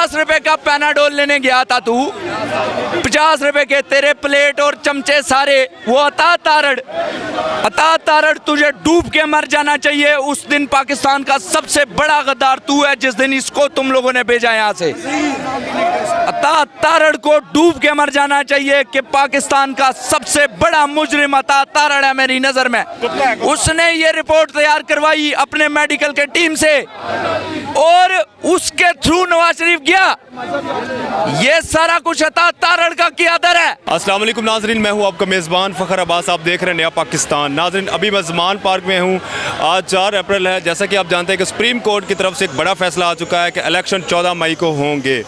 ₹50 का पैनाडोल लेने गया था तू, ₹50 के तेरे प्लेट और चमचे सारे, वो अता तारड़ तुझे डूब के मर जाना चाहिए। उस दिन पाकिस्तान का सबसे बड़ा गद्दार तू है, जिस दिन इसको तुम लोगों ने भेजा यहाँ से। अता तारड़ को डूब के मर जाना चाहिए कि पाकिस्तान का सबसे बड़ा मुजरिम अता तारड़ है मेरी नजर में। उसने ये रिपोर्ट तैयार करवाई अपने मेडिकल के टीम से और उसके थ्रू नवाज शरीफ गया। ये सारा कुछ अता तारड़ का कियादर है। अस्सलाम वालेकुम नाजरीन, मैं हूं आपका मेज़बान फ़खर अब्बास। आप देख रहे हैं नया पाकिस्तान। नाजरीन, अभी मैं ज़मान पार्क में हूं। आज 4 अप्रैल है। जैसा कि आप जानते हैं कि सुप्रीम कोर्ट की तरफ से एक बड़ा फैसला आ चुका है कि इलेक्शन 14 मई को होंगे।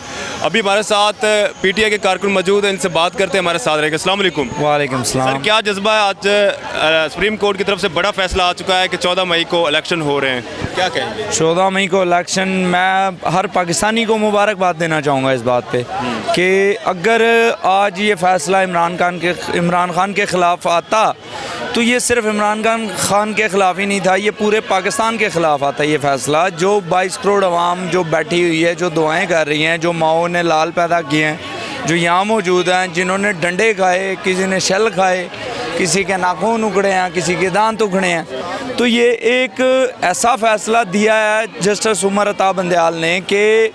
अभी हमारे साथ PTI के कारकुन मौजूद हैं, इनसे बात करते हैं, हमारे साथ रहेंगे। अस्सलाम वालेकुम। वालेकुम सलाम। सर, क्या जज्बा है? आज सुप्रीम कोर्ट की तरफ से बड़ा फैसला आ चुका है कि 14 मई को इलेक्शन हो रहे हैं, क्या कहेंगे? 14 मई को इलेक्शन, मैं हर पाकिस्तानी को मुबारकबाद देना चाहूँगा इस बात पे कि अगर आज ये फ़ैसला इमरान खान के ख़िलाफ़ आता तो ये सिर्फ इमरान खान के ख़िलाफ़ ही नहीं था, ये पूरे पाकिस्तान के ख़िलाफ़ आता ये फ़ैसला। जो 22 करोड़ अवाम जो बैठी हुई है, जो दुआएं कर रही हैं, जो माओ ने लाल पैदा किए हैं, जो यहाँ मौजूद हैं, जिन्होंने डंडे खाए, किसी ने शल खाए, किसी के नाखून उखड़े हैं, किसी के दांत उखड़े हैं, तो ये एक ऐसा फ़ैसला दिया है जस्टिस उमर अता बंदयाल ने कि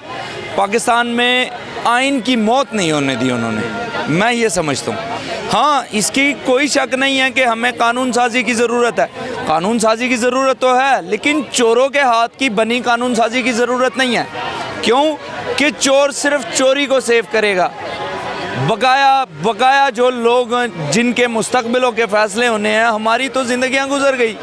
पाकिस्तान में आइन की मौत नहीं होने दी उन्होंने। मैं ये समझता हूँ। हाँ, इसकी कोई शक नहीं है कि हमें कानून साजी की ज़रूरत है। कानून साजी की ज़रूरत तो है, लेकिन चोरों के हाथ की बनी कानून साजी की ज़रूरत नहीं है। क्यों? कि चोर सिर्फ चोरी को सेव करेगा। बकाया जो लोग जिनके मुस्तकबिलों के फ़ैसले होने हैं, हमारी तो ज़िंदगियाँ गुजर गई,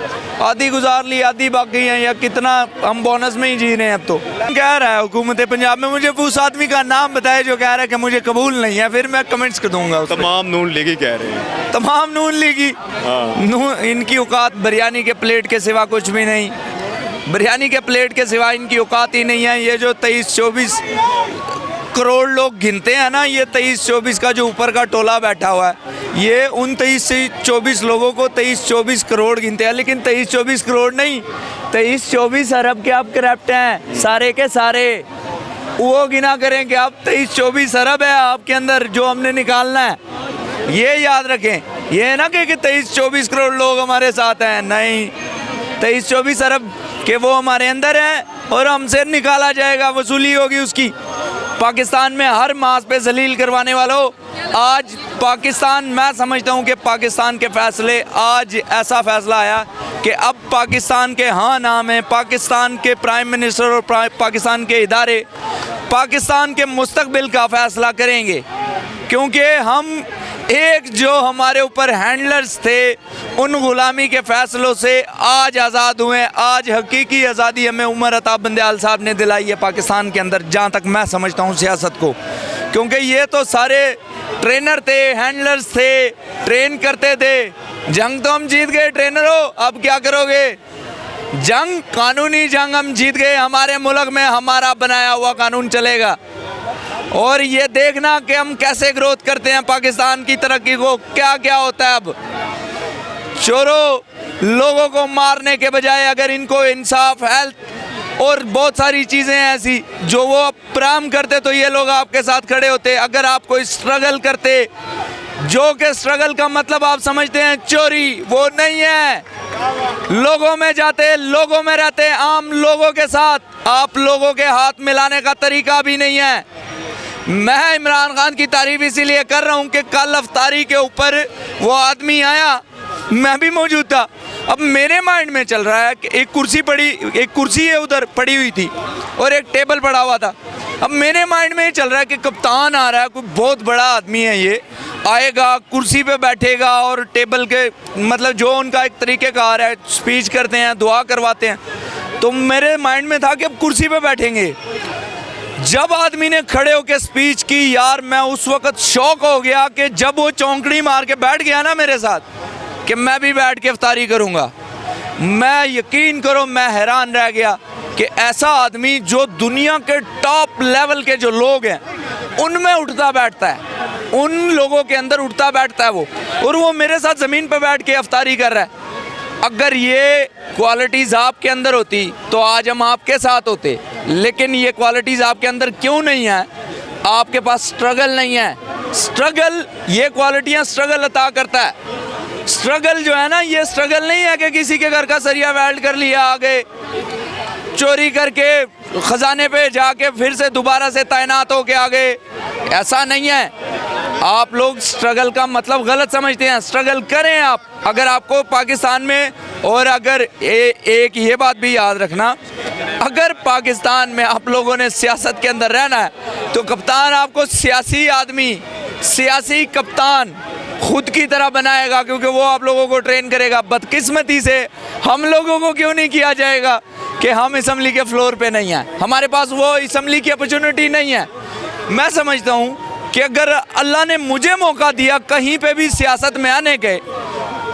आधी गुजार ली, आधी बाकी हैं, या कितना हम बोनस में ही जी रहे हैं। अब तो कह रहा है हुकूमत पंजाब में, मुझे उस आदमी का नाम बताए जो कह रहा है कि मुझे कबूल नहीं है, फिर मैं कमेंट्स कर दूंगा। तमाम नून लीगी कह रहे हैं, तमाम नून लीगी। इनकी औकात बिरयानी के प्लेट के सिवा कुछ भी नहीं, बिरयानी के प्लेट के सिवा इनकी औकात ही नहीं है। ये जो 23-24 करोड़ लोग गिनते हैं ना, ये 23-24 का जो ऊपर का टोला बैठा हुआ है, ये उन 23-24 लोगों को 23-24 करोड़ गिनते हैं, लेकिन 23-24 करोड़ नहीं, 23-24 अरब के आप करप्ट हैं सारे के सारे। वो गिना करें कि आप 23-24 अरब है आपके अंदर जो हमने निकालना है। ये याद रखें, ये ना कि 23-24 करोड़ लोग हमारे साथ हैं, नहीं, 23-24 अरब के वो हमारे अंदर हैं और हमसे निकाला जाएगा, वसूली होगी उसकी। पाकिस्तान में हर मास पे जलील करवाने वालों, आज पाकिस्तान, मैं समझता हूँ कि पाकिस्तान के फ़ैसले, आज ऐसा फ़ैसला आया कि अब पाकिस्तान के हाँ नाम है, पाकिस्तान के प्राइम मिनिस्टर और पाकिस्तान के इदारे पाकिस्तान के मुस्तकबिल का फ़ैसला करेंगे। क्योंकि हम एक जो हमारे ऊपर हैंडलर्स थे, उन गुलामी के फ़ैसलों से आज आज़ाद हुए। आज हकीकी आज़ादी हमें उमर अता बंदयाल साहब ने दिलाई है पाकिस्तान के अंदर, जहाँ तक मैं समझता हूँ सियासत को। क्योंकि ये तो सारे ट्रेनर थे, हैंडलर्स थे, ट्रेन करते थे। जंग तो हम जीत गए ट्रेनरों, अब क्या करोगे? जंग, कानूनी जंग हम जीत गए। हमारे मुल्क में हमारा बनाया हुआ कानून चलेगा और ये देखना कि हम कैसे ग्रोथ करते हैं पाकिस्तान की तरक्की को। क्या क्या होता है अब? चोरों लोगों को मारने के बजाय अगर इनको इंसाफ, हेल्थ और बहुत सारी चीज़ें ऐसी जो वो प्राम करते तो ये लोग आपके साथ खड़े होते। अगर आप कोई स्ट्रगल करते, जो कि स्ट्रगल का मतलब आप समझते हैं चोरी, वो नहीं है। लोगों में जाते, लोगों में रहते, आम लोगों के साथ आप लोगों के हाथ मिलाने का तरीका भी नहीं है। मैं इमरान खान की तारीफ इसीलिए कर रहा हूँ कि कल अफ्तारी के ऊपर वो आदमी आया, मैं भी मौजूद था। अब मेरे माइंड में चल रहा है कि एक कुर्सी है उधर पड़ी हुई थी और एक टेबल पड़ा हुआ था। अब मेरे माइंड में ये चल रहा है कि कप्तान आ रहा है, कोई बहुत बड़ा आदमी है, ये आएगा, कुर्सी पे बैठेगा और टेबल के मतलब जो उनका एक तरीक़ेकार है, स्पीच करते हैं, दुआ करवाते हैं। तो मेरे माइंड में था कि अब कुर्सी पे बैठेंगे। जब आदमी ने खड़े होकर स्पीच की यार, मैं उस वक्त शौक हो गया कि जब वो चौंकड़ी मार के बैठ गया ना मेरे साथ कि मैं भी बैठ के इफ्तारी करूंगा, मैं यकीन करो मैं हैरान रह गया कि ऐसा आदमी जो दुनिया के टॉप लेवल के जो लोग हैं उनमें उठता बैठता है, उन लोगों के अंदर उठता बैठता है वो, और वो मेरे साथ ज़मीन पर बैठ के इफ्तारी कर रहा है। अगर ये क्वालिटीज़ आपके अंदर होती तो आज हम आपके साथ होते, लेकिन ये क्वालिटीज़ आपके अंदर क्यों नहीं है? आपके पास स्ट्रगल नहीं है। स्ट्रगल, ये क्वालिटियाँ स्ट्रगल अता करता है। स्ट्रगल जो है ना, ये स्ट्रगल नहीं है कि किसी के घर का सरिया वेल्ड कर लिया, आगे चोरी करके खजाने पे जाके फिर से दोबारा से तैनात हो के आगे, ऐसा नहीं है। आप लोग स्ट्रगल का मतलब गलत समझते हैं। स्ट्रगल करें आप, अगर आपको पाकिस्तान में, और अगर एक ये बात भी याद रखना, अगर पाकिस्तान में आप लोगों ने सियासत के अंदर रहना है तो कप्तान आपको सियासी आदमी, सियासी कप्तान खुद की तरह बनाएगा, क्योंकि वो आप लोगों को ट्रेन करेगा। बदकिस्मती से हम लोगों को क्यों नहीं किया जाएगा कि हम असम्बली के फ्लोर पे नहीं हैं, हमारे पास वो असम्बली की अपॉर्चुनिटी नहीं है। मैं समझता हूँ कि अगर अल्लाह ने मुझे मौका दिया कहीं पे भी सियासत में आने के,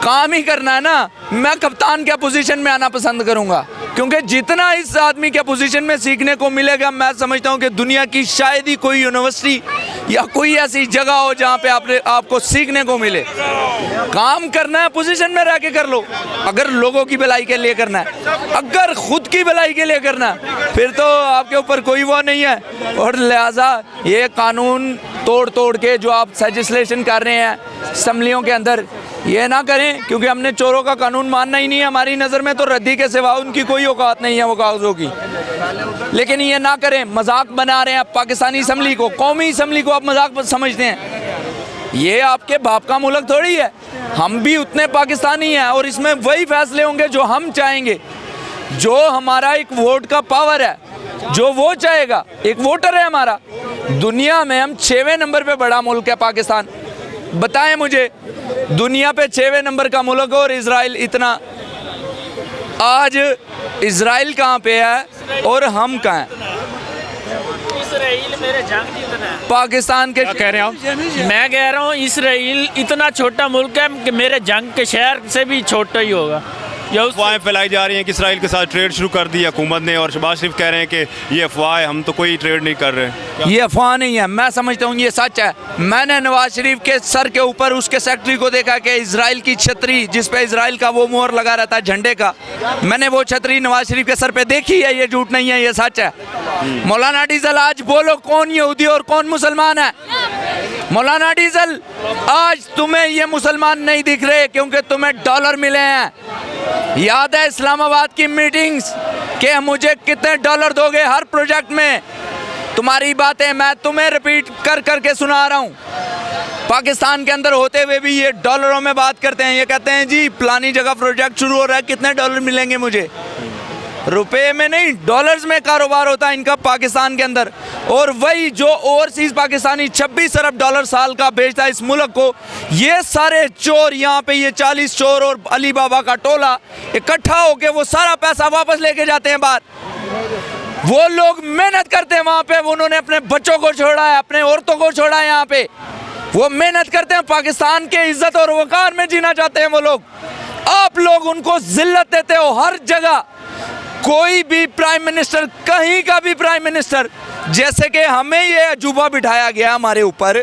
काम ही करना है ना, मैं कप्तान के पोजीशन में आना पसंद करूंगा, क्योंकि जितना इस आदमी के पोजीशन में सीखने को मिलेगा, मैं समझता हूं कि दुनिया की शायद ही कोई यूनिवर्सिटी या कोई ऐसी जगह हो जहां पे आपको सीखने को मिले। काम करना है, पोजीशन में रह के कर लो। अगर लोगों की भलाई के लिए करना है, अगर खुद की भलाई के लिए करना है, फिर तो आपके ऊपर कोई वो नहीं है। और लिहाजा ये कानून तोड़ के जो आप लेजिस्लेशन कर रहे हैं असम्बलियों के अंदर, ये ना करें, क्योंकि हमने चोरों का कानून मानना ही नहीं है। हमारी नज़र में तो रद्दी के सिवा उनकी कोई औकात नहीं है वो कागज़ों की। लेकिन ये ना करें, मजाक बना रहे हैं आप पाकिस्तानी असम्बली को, कौमी असम्बली को आप मजाक समझते हैं। ये आपके बाप का मुल्क थोड़ी है, हम भी उतने पाकिस्तानी हैं और इसमें वही फैसले होंगे जो हम चाहेंगे। जो हमारा एक वोट का पावर है, जो वो चाहेगा, एक वोटर है हमारा। दुनिया में हम 6वें नंबर पे बड़ा मुल्क है पाकिस्तान। बताएं मुझे, दुनिया पे 6वें नंबर का मुल्क और इजराइल इतना, आज इजराइल कहाँ पे है और हम कहाँ हैं? इसराइल मेरे जंग जितना है। पाकिस्तान के, क्या कह रहे हैं आप? मैं कह रहा हूँ इसराइल इतना छोटा मुल्क है कि मेरे जंग के शहर से भी छोटा ही होगा। अफवाहें फैलाई जा रही हैं कि इसराइल के साथ ट्रेड शुरू कर दी हुकूमत ने, और शहबाज शरीफ कह रहे हैं कि ये अफवाह है, हम तो कोई ट्रेड नहीं कर रहे। ये अफवाह नहीं है, मैं समझता हूँ ये सच है। मैंने नवाज शरीफ के सर के ऊपर उसके सेक्रेटरी को देखा कि इजराइल की छतरी, जिस पे इजराइल का वो मोहर लगा रहता है झंडे का, मैंने वो छतरी नवाज शरीफ के सर पे देखी है। ये झूठ नहीं है, ये सच है। मौलाना डीजल, आज बोलो कौन यहूदी और कौन मुसलमान है? मौलाना डीजल, आज तुम्हें ये मुसलमान नहीं दिख रहे क्योंकि तुम्हें डॉलर मिले हैं। याद है इस्लामाबाद की मीटिंग्स कि मुझे कितने डॉलर दोगे हर प्रोजेक्ट में? तुम्हारी बातें मैं तुम्हें रिपीट कर करके सुना रहा हूँ। पाकिस्तान के अंदर होते हुए भी ये डॉलरों में बात करते हैं। ये कहते हैं जी फलानी जगह प्रोजेक्ट शुरू हो रहा है, कितने डॉलर मिलेंगे मुझे? रुपए में नहीं, डॉलर्स में कारोबार होता है इनका पाकिस्तान के अंदर। और वही जो ओवरसीज पाकिस्तानी 26 अरब डॉलर साल का बेचता है इस मुल्क को, ये सारे चोर यहाँ पे, ये 40 चोर और अली बाबा का टोला इकट्ठा होके वो सारा पैसा वापस लेके जाते हैं बाहर। वो लोग मेहनत करते हैं वहाँ पे, उन्होंने अपने बच्चों को छोड़ा है, अपने औरतों को छोड़ा है यहाँ पे। वो मेहनत करते हैं, पाकिस्तान के इज्जत और वकार में जीना चाहते हैं वो लोग। आप लोग उनको जिल्लत देते हो हर जगह। कोई भी प्राइम मिनिस्टर, कहीं का भी प्राइम मिनिस्टर, जैसे कि हमें ये अजूबा बिठाया गया हमारे ऊपर,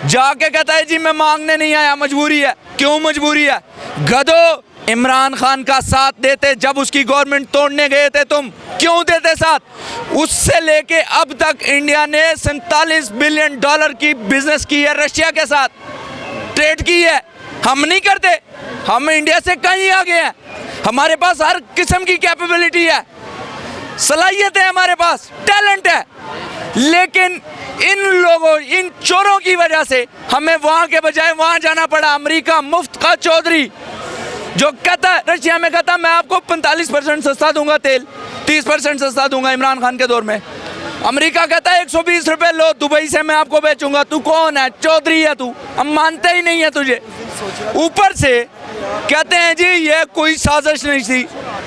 जाके कहता है जी मैं मांगने नहीं आया, मजबूरी है। क्यों मजबूरी है? गधो, इमरान खान का साथ देते जब उसकी गवर्नमेंट तोड़ने गए थे तुम, क्यों देते साथ? उससे लेके अब तक इंडिया ने 47 बिलियन डॉलर की बिजनेस की है रशिया के साथ, ट्रेड की है। हम नहीं करते, हम इंडिया से कहीं आगे हैं। हमारे पास हर किस्म की कैपेबिलिटी है, सलाहियत है, हमारे पास टैलेंट है। लेकिन इन लोगों, इन चोरों की वजह से हमें वहाँ के बजाय वहाँ जाना पड़ा। अमेरिका मुफ्त का चौधरी जो कहता, रशिया में कहता मैं आपको 45% सस्ता दूंगा तेल, 30% सस्ता दूंगा इमरान खान के दौर में। अमेरिका कहता है 120 रुपये लो, दुबई से मैं आपको बेचूंगा। तू कौन है? चौधरी है तू, हम मानते ही नहीं है तुझे। ऊपर से कहते हैं जी ये कोई साजिश नहीं थी।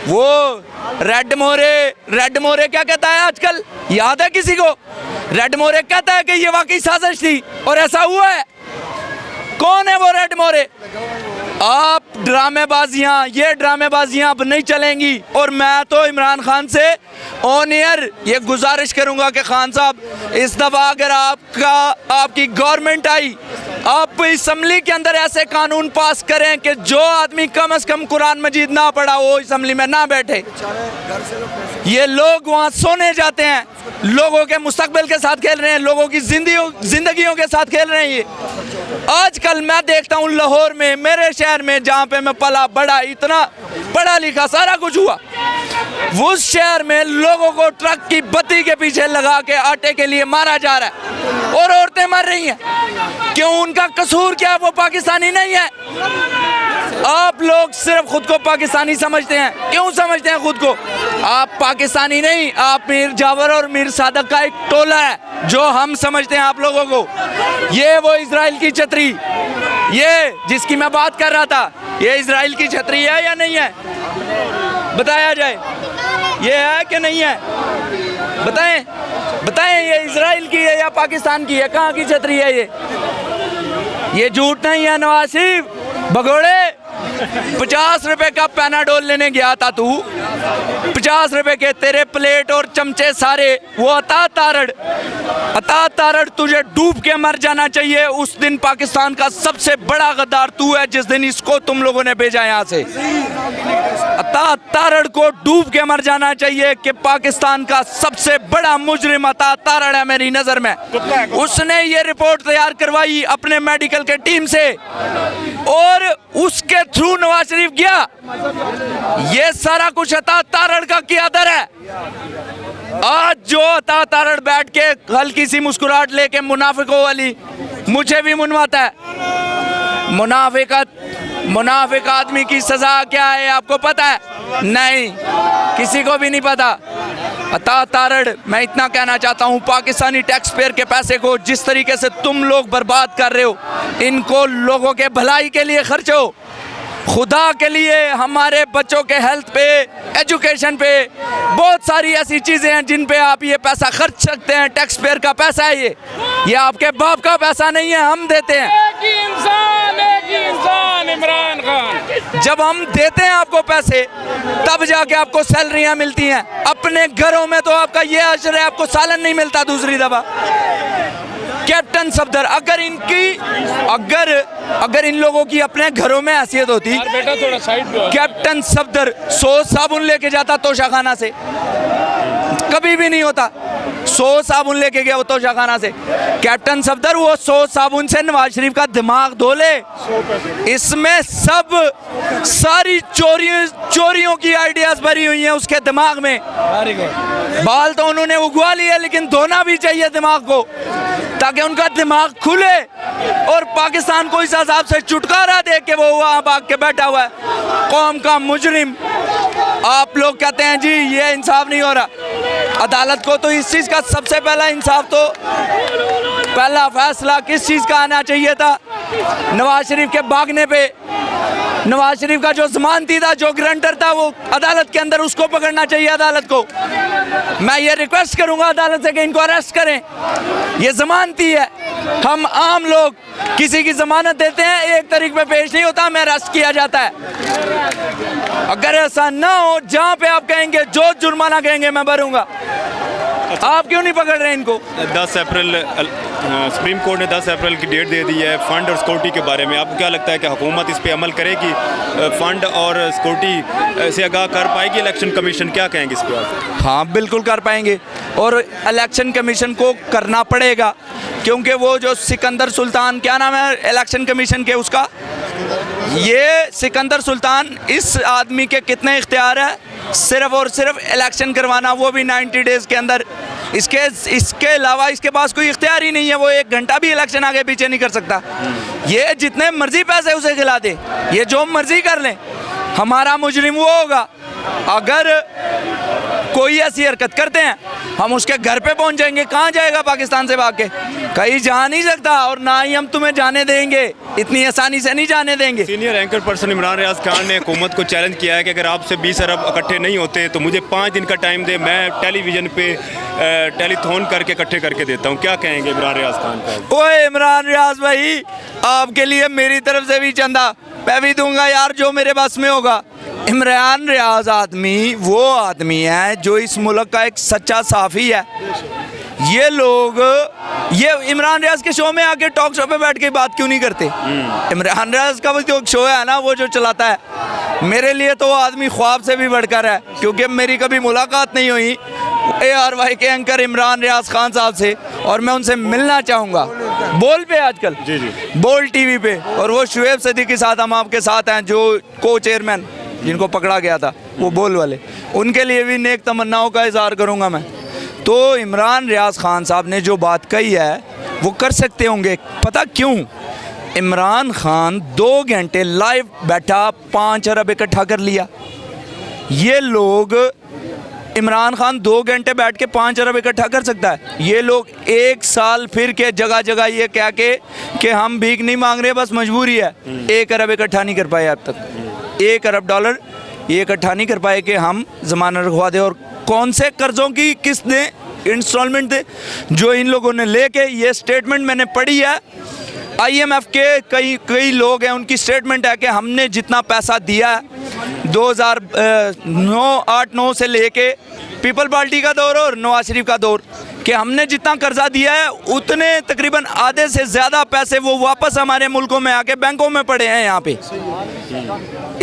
वो रेड मोरे क्या कहता है आजकल, याद है किसी को? रेड मोरे कहता है कि ये वाकई साजिश थी और ऐसा हुआ है। कौन है वो रेड मोरे? आप ये ड्रामेबाजियां अब नहीं चलेंगी। और मैं तो इमरान खान से ऑन एयर ये गुजारिश करूंगा कि खान साहब इस दफ़ा अगर आपकी गवर्नमेंट आई, आप असम्बली के अंदर ऐसे कानून पास करें कि जो आदमी कम से कम कुरान मजीद ना पढ़ा वो असम्बली में ना बैठे। ये लोग वहाँ सोने जाते हैं, लोगों के मुस्तकबिल के साथ खेल रहे हैं, लोगों की जिंदगियों के साथ खेल रहे हैं। ये आजकल मैं देखता हूँ लाहौर में, मेरे शहर में जहाँ पे मैं पला बड़ा, इतना पढ़ा लिखा सारा कुछ हुआ, उस शहर में लोगों को ट्रक की बत्ती के पीछे लगा के आटे के लिए मारा जा रहा है और औरतें मर रही हैं। क्यों? उनका कसूर क्या? वो पाकिस्तानी नहीं है। आप लोग सिर्फ खुद को पाकिस्तानी समझते हैं। क्यों समझते हैं खुद को? आप पाकिस्तानी नहीं, आप मीर जावर और मीर सादक का एक टोला है जो हम समझते हैं आप लोगों को। ये वो इजराइल की छतरी, ये जिसकी मैं बात कर रहा था, ये इजराइल की छतरी है या नहीं है? बताया जाए, ये है कि नहीं है? बताएं ये इजराइल की है या पाकिस्तान की है? कहाँ की छतरी है ये झूठ नहीं है। नवाज शरीफ भगोड़े 50 रुपए का पैनाडोल लेने गया था तू, 50 रुपए के तेरे प्लेट और चमचे सारे। वो अता तारड़ तुझे डूब के मर जाना चाहिए। उस दिन पाकिस्तान का सबसे बड़ा गद्दार तू है, जिस दिन इसको तुम लोगों ने भेजा यहाँ से। अता तारड़ को डूब के मर जाना चाहिए कि पाकिस्तान का सबसे बड़ा मुजरिम अता तारड़ है मेरी नजर में। उसने ये रिपोर्ट तैयार करवाई अपने मेडिकल के टीम से और उसके थ्रू नवाज शरीफ गया। ये सारा कुछ अता तारड़ का कियादर है। आज जो अता तारड़ बैठ के हल्की सी मुस्कुराहट लेके मुनाफिकों वाली मुझे भी मुनवाता है। मुनाफिक आदमी की सजा क्या है आपको पता है? नहीं, किसी को भी नहीं पता। अता तारड़, मैं इतना कहना चाहता हूँ, पाकिस्तानी टैक्स पेयर के पैसे को जिस तरीके से तुम लोग बर्बाद कर रहे हो, इनको लोगों के भलाई के लिए खर्चो, खुदा के लिए हमारे बच्चों के हेल्थ पे, एजुकेशन पे, बहुत सारी ऐसी चीज़ें हैं जिन पे आप ये पैसा खर्च सकते हैं। टैक्स पेयर का पैसा है ये आपके बाप का पैसा नहीं है, हम देते हैं। एक ही इंसान इमरान खान। जब हम देते हैं आपको पैसे तब जाके आपको सैलरियां मिलती हैं। अपने घरों में तो आपका ये अशर है, आपको सालन नहीं मिलता। दूसरी दफा कैप्टन सफदर, अगर इन लोगों की अपने घरों में हैसियत होती, बेटा थोड़ा साइड पे। कैप्टन सफदर 100 साबुन लेके जाता तोशाखाना से, कभी भी नहीं होता। 100 साबुन लेके गया वो तोशाखाना से। कैप्टन सफदर वो 100 साबुन से नवाज शरीफ का दिमाग धो ले। इसमें सब सारी चोरियों की आइडियाज भरी हुई हैं उसके दिमाग में। बाल तो उन्होंने उगवा लिए, लेकिन धोना भी चाहिए दिमाग को, ताकि उनका दिमाग खुले और पाकिस्तान को इस हिसाब से छुटकारा दे के वो वहाँ भाग के बैठा हुआ है, कौम का मुजरिम। आप लोग कहते हैं जी ये इंसाफ नहीं हो रहा। अदालत को तो इस चीज़ का सबसे पहला इंसाफ, तो पहला फैसला किस चीज़ का आना चाहिए था? नवाज शरीफ के भागने पे। नवाज शरीफ का जो जमानती था, जो ग्रंटर था, वो अदालत के अंदर, उसको पकड़ना चाहिए अदालत को। मैं ये रिक्वेस्ट करूंगा अदालत से कि इनको अरेस्ट करें। ये जमानती है। हम आम लोग किसी की जमानत देते हैं, 1 तारीख पे पेश नहीं होता, हमें अरेस्ट किया जाता है। अगर ऐसा ना हो, जहाँ पे आप कहेंगे, जो जुर्माना कहेंगे मैं भरूंगा। आप क्यों नहीं पकड़ रहे इनको? 10 अप्रैल सुप्रीम कोर्ट ने 10 अप्रैल की डेट दे दी है फ़ंड और सिक्योरिटी के बारे में। आपको क्या लगता है कि हुकूमत इस पे अमल करेगी? फ़ंड और सिक्योरिटी से आगाह कर पाएगी इलेक्शन कमीशन? क्या कहेंगे इस पर? हाँ, बिल्कुल कर पाएंगे और इलेक्शन कमीशन को करना पड़ेगा, क्योंकि वो जो सिकंदर सुल्तान, क्या नाम है इलेक्शन कमीशन के उसका, ये सिकंदर सुल्तान, इस आदमी के कितने इख्तियार है? सिर्फ और सिर्फ इलेक्शन करवाना, वो भी 90 डेज़ के अंदर। इसके अलावा इसके पास कोई इख्तियार ही नहीं है। वो 1 घंटा भी इलेक्शन आगे पीछे नहीं कर सकता। ये जितने मर्जी पैसे उसे खिला दे, ये जो मर्जी कर लें, हमारा मुजरिम वो होगा। अगर कोई ऐसी हरकत करते हैं हम उसके घर पे पहुंच जाएंगे। कहाँ जाएगा पाकिस्तान से भाग के? कहीं जा नहीं सकता, और ना ही हम तुम्हें जाने देंगे, इतनी आसानी से नहीं जाने देंगे। Senior anchor person Imran Riaz Khan ने हुकूमत को चैलेंज किया है कि अगर आपसे 20 अरब इकट्ठे नहीं होते तो मुझे 5 दिन का टाइम दे, मैं टेलीविज़न पे टेलीथॉन करके इकट्ठे करके देता हूँ। क्या कहेंगे इमरान रियाज खान का? ओए इमरान रियाज भाई, आपके लिए मेरी तरफ से भी चंदा मैं भी दूंगा यार, जो मेरे बस में होगा। इमरान रियाज आदमी वो आदमी है जो इस मुल्क का एक सच्चा साफ़ी है। ये लोग ये इमरान रियाज के शो में आके टॉक शो पे बैठ के बात क्यों नहीं करते? इमरान रियाज का वो जो शो है ना, वो जो चलाता है, मेरे लिए तो वो आदमी ख्वाब से भी बढ़कर है, क्योंकि मेरी कभी मुलाकात नहीं हुई ARY के एंकर इमरान रियाज खान साहब से, और मैं उनसे मिलना चाहूँगा। बोल पे आजकल, जी जी, बोल टीवी पे, और वो शुएब सदीक के साथ हम आपके साथ हैं, जो को चेयरमैन जिनको पकड़ा गया था, वो बोल वाले, उनके लिए भी नेक तमन्नाओं का इज़हार करूँगा मैं। तो इमरान रियाज खान साहब ने जो बात कही है वो कर सकते होंगे, पता क्यों? इमरान खान 2 घंटे लाइव बैठा 5 अरब इकट्ठा कर लिया। ये लोग, इमरान खान 2 घंटे बैठ के 5 अरब इकट्ठा कर सकता है। ये लोग 1 साल फिर के जगह जगह ये कह के कि हम भीख नहीं मांग रहे, बस मजबूरी है, 1 अरब इकट्ठा नहीं कर पाए अब तक। 1 अरब डॉलर ये इकट्ठा नहीं कर पाए कि हम ज़मानत रखवा दें। और कौन से कर्ज़ों की किस्त दें, इंस्टॉलमेंट दें, जो इन लोगों ने लेके, ये स्टेटमेंट मैंने पढ़ी है, IMF के कई लोग हैं, उनकी स्टेटमेंट है कि हमने जितना पैसा दिया है 2008-9 से लेके पीपल पार्टी का दौर और नवाज शरीफ का दौर, कि हमने जितना कर्जा दिया है उतने तकरीबन आधे से ज़्यादा पैसे वो वापस हमारे मुल्कों में आके बैंकों में पड़े हैं यहाँ पे।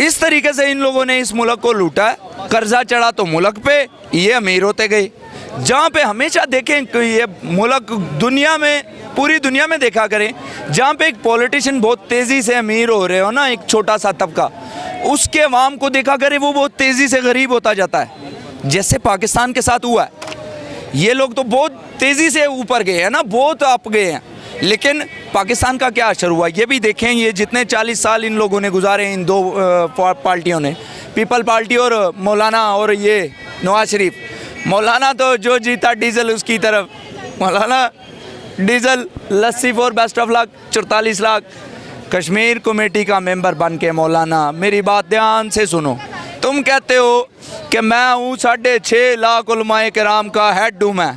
इस तरीके से इन लोगों ने इस मुल्क को लूटा है। कर्जा चढ़ा तो मुल्क पे, ये अमीर होते गए। जहाँ पे हमेशा देखें कि ये मुल्क दुनिया में, पूरी दुनिया में देखा करें, जहाँ पे एक पॉलिटिशियन बहुत तेज़ी से अमीर हो रहे हो ना, एक छोटा सा तबका, उसके अवाम को देखा करें वो बहुत तेज़ी से गरीब होता जाता है, जैसे पाकिस्तान के साथ हुआ है। ये लोग तो बहुत तेज़ी से ऊपर गए हैं ना, बहुत अप गए हैं, लेकिन पाकिस्तान का क्या असर हुआ ये भी देखें। ये जितने 40 साल इन लोगों ने गुजारे, इन 2 पार्टियों ने, पीपल पार्टी और मौलाना और ये नवाज शरीफ। मौलाना तो जो जीता डीजल उसकी तरफ, मौलाना diesel, lassi for best of luck 44 lakh. Kashmir committee का मेंबर बन के मौलाना, मेरी बात ध्यान से सुनो, तुम कहते हो कि मैं हूँ 6.5 लाख उलमाए किराम का हेड हूँ मैं।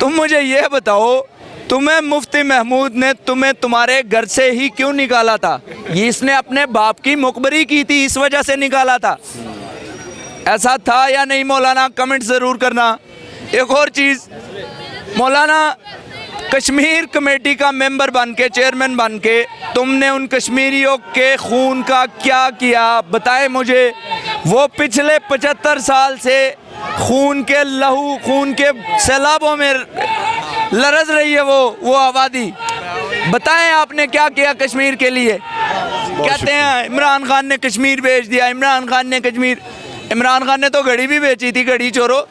तुम मुझे ये बताओ, तुम्हें मुफ्ती महमूद ने तुम्हें तुम्हारे घर से ही क्यों निकाला था? ये इसने अपने बाप की मुखबरी की थी, इस वजह से निकाला था। ऐसा था या नहीं मौलाना? कमेंट ज़रूर करना। एक और चीज़, मौलाना कश्मीर कमेटी का मेंबर बन के, चेयरमैन बन के, तुमने उन कश्मीरियों के खून का क्या किया बताए मुझे। वो पिछले 75 साल से खून के लहू, खून के सैलाबों में लरज रही है वो आबादी। बताएं आपने क्या किया कश्मीर के लिए? कहते हैं इमरान खान ने कश्मीर बेच दिया, इमरान खान ने कश्मीर। इमरान खान ने तो घड़ी भी बेची थी, घड़ी चोरो।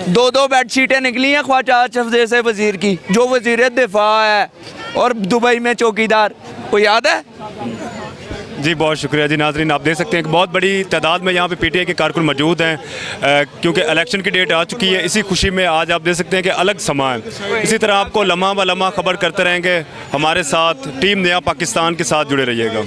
2 बेडशीटें निकली हैं ख्वाजा आसिफ जैसे वजीर की, जो वजीर दिफा है और दुबई में चौकीदार, वो याद है? जी बहुत शुक्रिया जी। नाजरीन आप देख सकते हैं कि बहुत बड़ी तादाद में यहाँ पे PTI के कारकुन मौजूद हैं, क्योंकि इलेक्शन की डेट आ चुकी है। इसी खुशी में आज आप देख सकते हैं कि अलग समा है। इसी तरह आपको लम्हा ब लम्हा खबर करते रहेंगे। हमारे साथ टीम नया पाकिस्तान के साथ जुड़े रहिएगा।